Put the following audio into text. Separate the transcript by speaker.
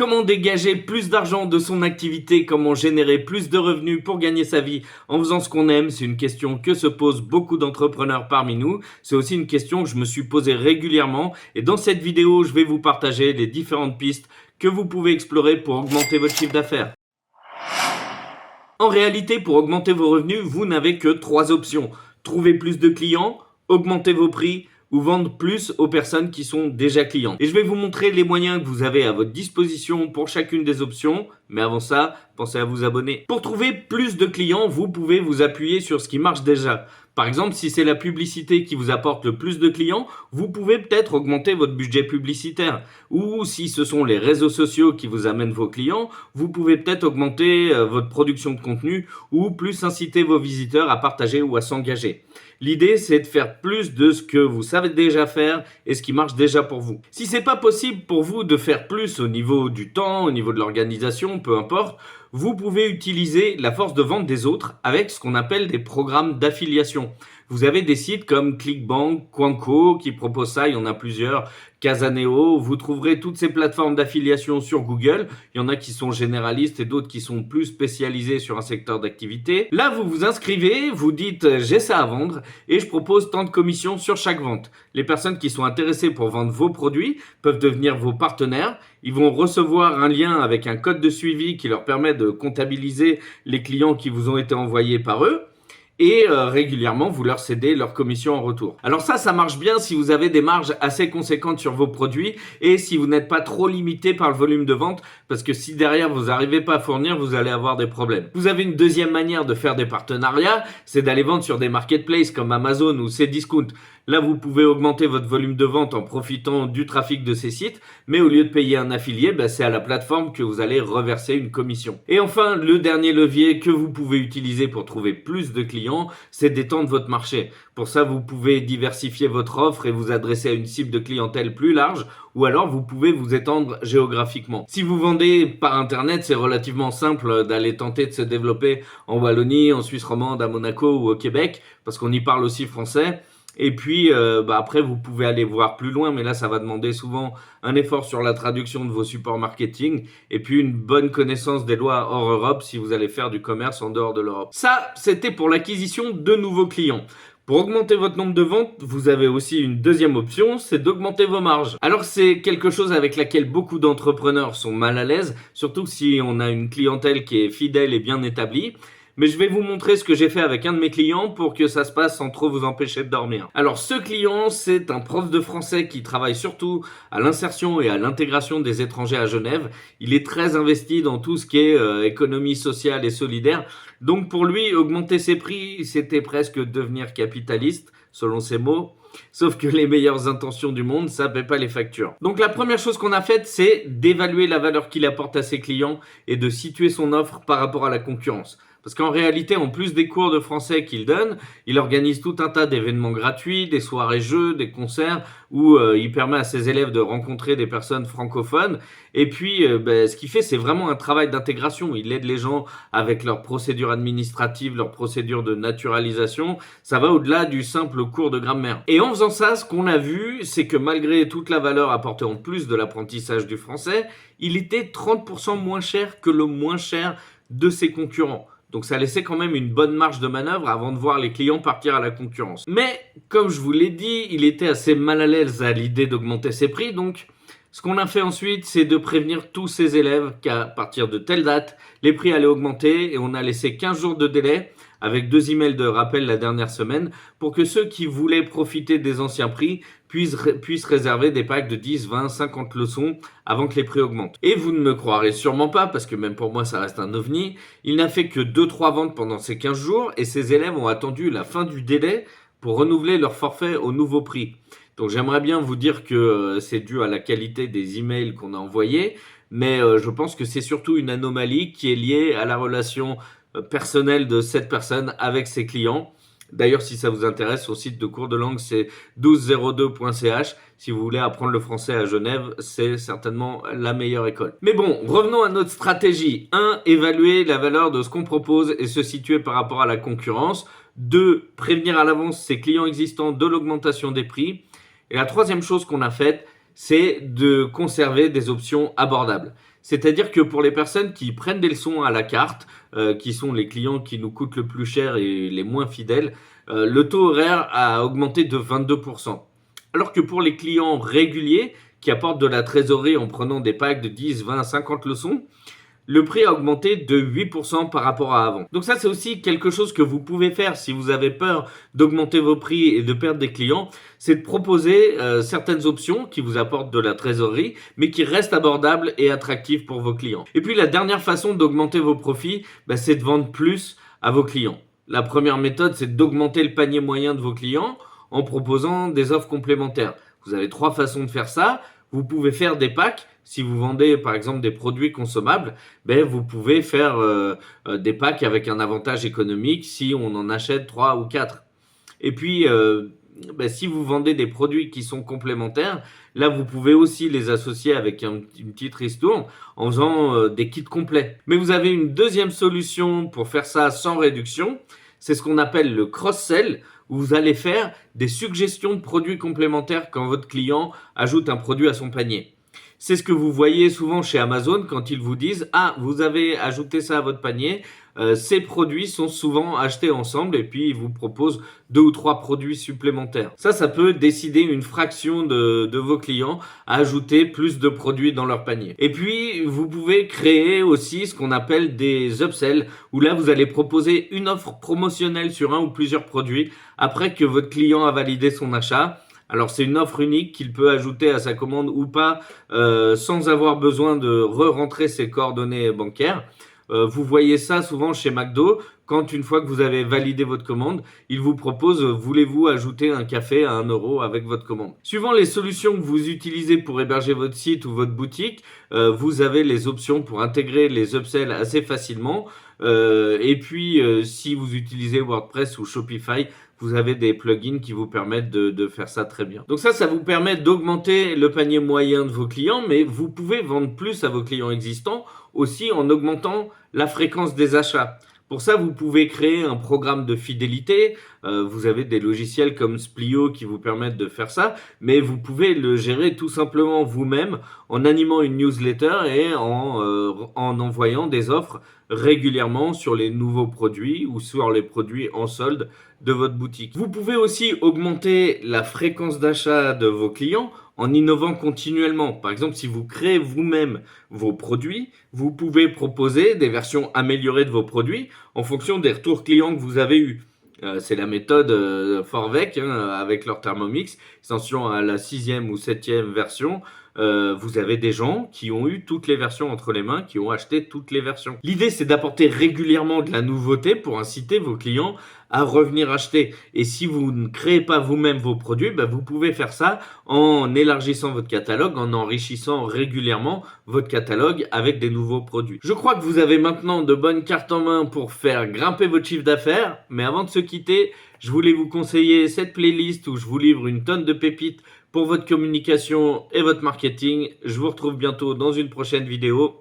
Speaker 1: Comment dégager plus d'argent de son activité, comment générer plus de revenus pour gagner sa vie en faisant ce qu'on aime, c'est une question que se posent beaucoup d'entrepreneurs parmi nous. C'est aussi une question que je me suis posée régulièrement et dans cette vidéo, je vais vous partager les différentes pistes que vous pouvez explorer pour augmenter votre chiffre d'affaires. En réalité, pour augmenter vos revenus, vous n'avez que 3 options. Trouver plus de clients, augmenter vos prix ou vendre plus aux personnes qui sont déjà clientes. Et je vais vous montrer les moyens que vous avez à votre disposition pour chacune des options. Mais avant ça, pensez à vous abonner. Pour trouver plus de clients, vous pouvez vous appuyer sur ce qui marche déjà. Par exemple, si c'est la publicité qui vous apporte le plus de clients, vous pouvez peut-être augmenter votre budget publicitaire. Ou si ce sont les réseaux sociaux qui vous amènent vos clients, vous pouvez peut-être augmenter votre production de contenu ou plus inciter vos visiteurs à partager ou à s'engager. L'idée, c'est de faire plus de ce que vous savez déjà faire et ce qui marche déjà pour vous. Si c'est pas possible pour vous de faire plus au niveau du temps, au niveau de l'organisation, peu importe, vous pouvez utiliser la force de vente des autres avec ce qu'on appelle des programmes d'affiliation. Vous avez des sites comme Clickbank, Quanko qui proposent ça, il y en a plusieurs, Casaneo, vous trouverez toutes ces plateformes d'affiliation sur Google. Il y en a qui sont généralistes et d'autres qui sont plus spécialisés sur un secteur d'activité. Là, vous vous inscrivez, vous dites j'ai ça à vendre et je propose tant de commissions sur chaque vente. Les personnes qui sont intéressées pour vendre vos produits peuvent devenir vos partenaires. Ils vont recevoir un lien avec un code de suivi qui leur permet de comptabiliser les clients qui vous ont été envoyés par eux. Et régulièrement, vous leur cédez leur commission en retour. Alors ça marche bien si vous avez des marges assez conséquentes sur vos produits et si vous n'êtes pas trop limité par le volume de vente, parce que si derrière vous n'arrivez pas à fournir, vous allez avoir des problèmes. Vous avez une deuxième manière de faire des partenariats, c'est d'aller vendre sur des marketplaces comme Amazon ou Cdiscount. Là, vous pouvez augmenter votre volume de vente en profitant du trafic de ces sites, mais au lieu de payer un affilié, c'est à la plateforme que vous allez reverser une commission. Et enfin, le dernier levier que vous pouvez utiliser pour trouver plus de clients, c'est d'étendre votre marché. Pour ça, vous pouvez diversifier votre offre et vous adresser à une cible de clientèle plus large, ou alors vous pouvez vous étendre géographiquement. Si vous vendez par internet, c'est relativement simple d'aller tenter de se développer en Wallonie, en Suisse romande, à Monaco ou au Québec, parce qu'on y parle aussi français. Et puis après vous pouvez aller voir plus loin, mais là ça va demander souvent un effort sur la traduction de vos supports marketing et puis une bonne connaissance des lois hors Europe si vous allez faire du commerce en dehors de l'Europe. Ça, c'était pour l'acquisition de nouveaux clients. Pour augmenter votre nombre de ventes, vous avez aussi une deuxième option, c'est d'augmenter vos marges. Alors c'est quelque chose avec laquelle beaucoup d'entrepreneurs sont mal à l'aise, surtout si on a une clientèle qui est fidèle et bien établie. Mais je vais vous montrer ce que j'ai fait avec un de mes clients pour que ça se passe sans trop vous empêcher de dormir. Alors ce client, c'est un prof de français qui travaille surtout à l'insertion et à l'intégration des étrangers à Genève. Il est très investi dans tout ce qui est économie sociale et solidaire. Donc pour lui, augmenter ses prix, c'était presque devenir capitaliste, selon ses mots. Sauf que les meilleures intentions du monde, ça paie pas les factures. Donc la première chose qu'on a faite, c'est d'évaluer la valeur qu'il apporte à ses clients et de situer son offre par rapport à la concurrence. Parce qu'en réalité, en plus des cours de français qu'il donne, il organise tout un tas d'événements gratuits, des soirées jeux, des concerts, où il permet à ses élèves de rencontrer des personnes francophones. Et puis, ce qu'il fait, c'est vraiment un travail d'intégration. Il aide les gens avec leurs procédures administratives, leurs procédures de naturalisation. Ça va au-delà du simple cours de grammaire. Et en faisant ça, ce qu'on a vu, c'est que malgré toute la valeur apportée en plus de l'apprentissage du français, il était 30% moins cher que le moins cher de ses concurrents. Donc ça laissait quand même une bonne marge de manœuvre avant de voir les clients partir à la concurrence. Mais comme je vous l'ai dit, il était assez mal à l'aise à l'idée d'augmenter ses prix. Donc ce qu'on a fait ensuite, c'est de prévenir tous ses élèves qu'à partir de telle date, les prix allaient augmenter et on a laissé 15 jours de délai avec 2 emails de rappel la dernière semaine pour que ceux qui voulaient profiter des anciens prix puissent réserver des packs de 10, 20, 50 leçons avant que les prix augmentent. Et vous ne me croirez sûrement pas, parce que même pour moi ça reste un ovni, il n'a fait que 2-3 ventes pendant ces 15 jours et ses élèves ont attendu la fin du délai pour renouveler leur forfait au nouveau prix. Donc j'aimerais bien vous dire que c'est dû à la qualité des emails qu'on a envoyés, mais je pense que c'est surtout une anomalie qui est liée à la relation personnelle de cette personne avec ses clients. D'ailleurs, si ça vous intéresse, son site de cours de langue, c'est 1202.ch. Si vous voulez apprendre le français à Genève, c'est certainement la meilleure école. Mais bon, revenons à notre stratégie. 1. Évaluer la valeur de ce qu'on propose et se situer par rapport à la concurrence. 2. Prévenir à l'avance ses clients existants de l'augmentation des prix. Et la troisième chose qu'on a faite, c'est de conserver des options abordables. C'est-à-dire que pour les personnes qui prennent des leçons à la carte, qui sont les clients qui nous coûtent le plus cher et les moins fidèles, le taux horaire a augmenté de 22%. Alors que pour les clients réguliers qui apportent de la trésorerie en prenant des packs de 10, 20, 50 leçons, le prix a augmenté de 8% par rapport à avant. Donc ça, c'est aussi quelque chose que vous pouvez faire si vous avez peur d'augmenter vos prix et de perdre des clients, c'est de proposer certaines options qui vous apportent de la trésorerie, mais qui restent abordables et attractives pour vos clients. Et puis la dernière façon d'augmenter vos profits, c'est de vendre plus à vos clients. La première méthode, c'est d'augmenter le panier moyen de vos clients en proposant des offres complémentaires. Vous avez 3 façons de faire ça. Vous pouvez faire des packs. Si vous vendez par exemple des produits consommables, vous pouvez faire des packs avec un avantage économique si on en achète 3 ou 4. Et puis, si vous vendez des produits qui sont complémentaires, là vous pouvez aussi les associer avec une petite ristourne en faisant des kits complets. Mais vous avez une deuxième solution pour faire ça sans réduction, c'est ce qu'on appelle le cross-sell, où vous allez faire des suggestions de produits complémentaires quand votre client ajoute un produit à son panier. C'est ce que vous voyez souvent chez Amazon quand ils vous disent « Ah, vous avez ajouté ça à votre panier ». Ces produits sont souvent achetés ensemble et puis ils vous proposent 2 ou 3 produits supplémentaires. Ça peut décider une fraction de vos clients à ajouter plus de produits dans leur panier. Et puis, vous pouvez créer aussi ce qu'on appelle des upsells, où là, vous allez proposer une offre promotionnelle sur un ou plusieurs produits après que votre client a validé son achat. Alors c'est une offre unique qu'il peut ajouter à sa commande ou pas sans avoir besoin de re-rentrer ses coordonnées bancaires. Vous voyez ça souvent chez McDo, quand une fois que vous avez validé votre commande, ils vous proposent voulez-vous ajouter un café à 1 € avec votre commande. Suivant les solutions que vous utilisez pour héberger votre site ou votre boutique, vous avez les options pour intégrer les upsells assez facilement. Et puis si vous utilisez WordPress ou Shopify, vous avez des plugins qui vous permettent de faire ça très bien. Donc ça vous permet d'augmenter le panier moyen de vos clients, mais vous pouvez vendre plus à vos clients existants aussi en augmentant la fréquence des achats. Pour ça, vous pouvez créer un programme de fidélité. Vous avez des logiciels comme Splio qui vous permettent de faire ça, mais vous pouvez le gérer tout simplement vous-même en animant une newsletter et en envoyant des offres régulièrement sur les nouveaux produits ou sur les produits en solde de votre boutique. Vous pouvez aussi augmenter la fréquence d'achat de vos clients en innovant continuellement. Par exemple, si vous créez vous-même vos produits, vous pouvez proposer des versions améliorées de vos produits en fonction des retours clients que vous avez eus. C'est la méthode Forvec avec leur Thermomix, extension à la 6e ou 7e version. Vous avez des gens qui ont eu toutes les versions entre les mains, qui ont acheté toutes les versions. L'idée, c'est d'apporter régulièrement de la nouveauté pour inciter vos clients à revenir acheter. Et si vous ne créez pas vous-même vos produits, vous pouvez faire ça en élargissant votre catalogue, en enrichissant régulièrement votre catalogue avec des nouveaux produits. Je crois que vous avez maintenant de bonnes cartes en main pour faire grimper votre chiffre d'affaires. Mais avant de se quitter, je voulais vous conseiller cette playlist où je vous livre une tonne de pépites pour votre communication et votre marketing. Je vous retrouve bientôt dans une prochaine vidéo.